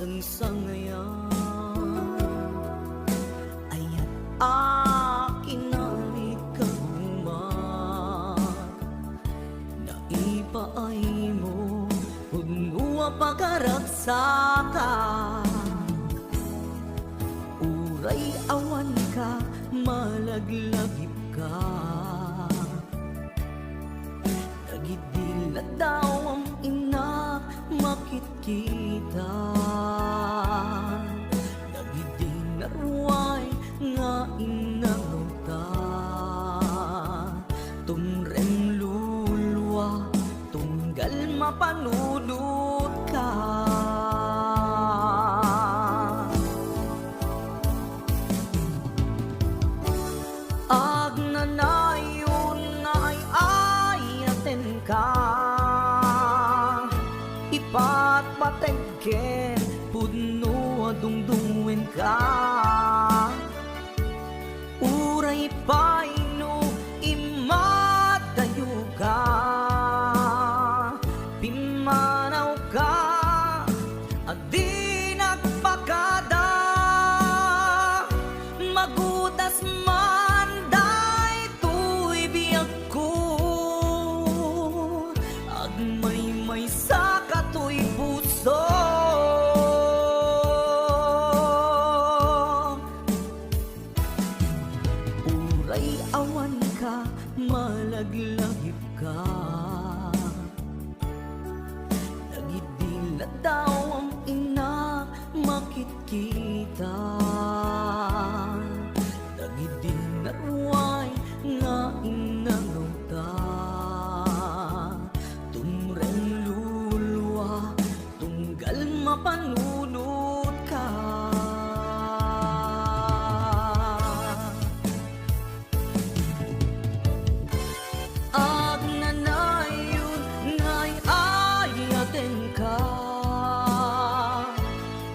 sangayan aya't akin na ikaw man naipaay mo puno pagkaragsakan uray awan ka malaglagip ka nagidila daw ang ina makitkita nagidinaruay nga inagaw ta tumrem lulwa tunggal mapanunod ka agnanayon nga ayaten ka ipatpatengken puno dungdungwen ka uray paino imadayo ka pimanaw ka adi nagpakada magutas man day tuy biyag ko agmay sa katoy puso uray awan ka malaglagip ka nagidila daw ang ina makitkita nagidinaruay nga inagaw ta tumrem lulwa tunggal mapanunod ka agnanayon nga'y ayaten ka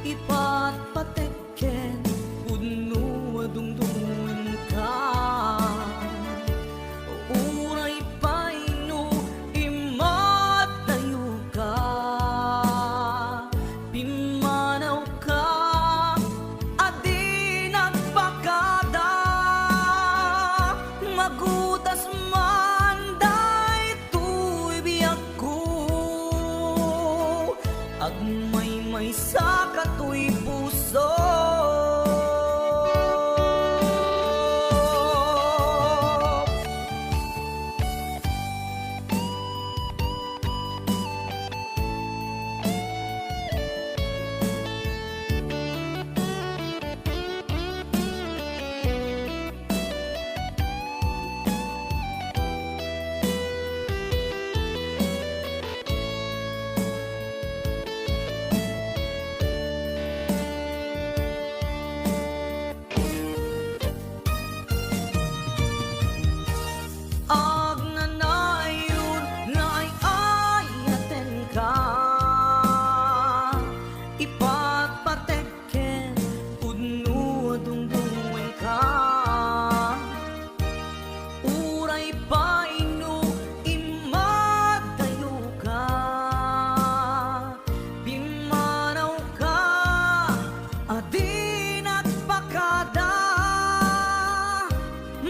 ipatpateken puno dungdungin ka uray paino imatayo ka pimanaw ka adi nagpakada magutas man day tuy biyag ko agmay sa katoy puso agnanayon nga'y ayaten ka ipatpateken puno dungdungin ka uray paino imadayo ka pimanaw ka adi nagpakada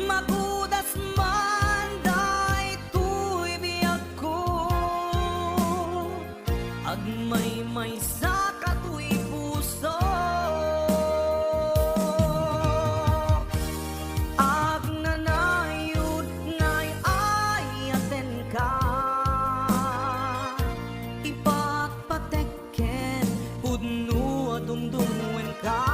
magudas man day tuy biyag ko agmay sa katoy puso agnanayon nga'y ayaten ka ipatpateken puno dungdungin ka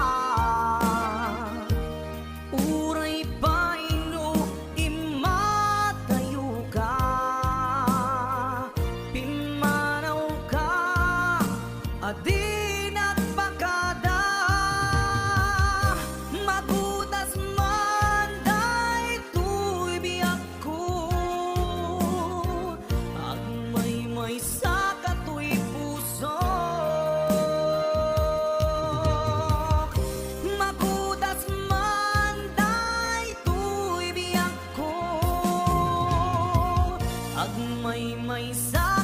uray paino imatayo ka pimanaw ka adi nagpakada magutas man day tuy biyag ko agmay sa katoy puso magutas man day tuy biyag ko agmay sa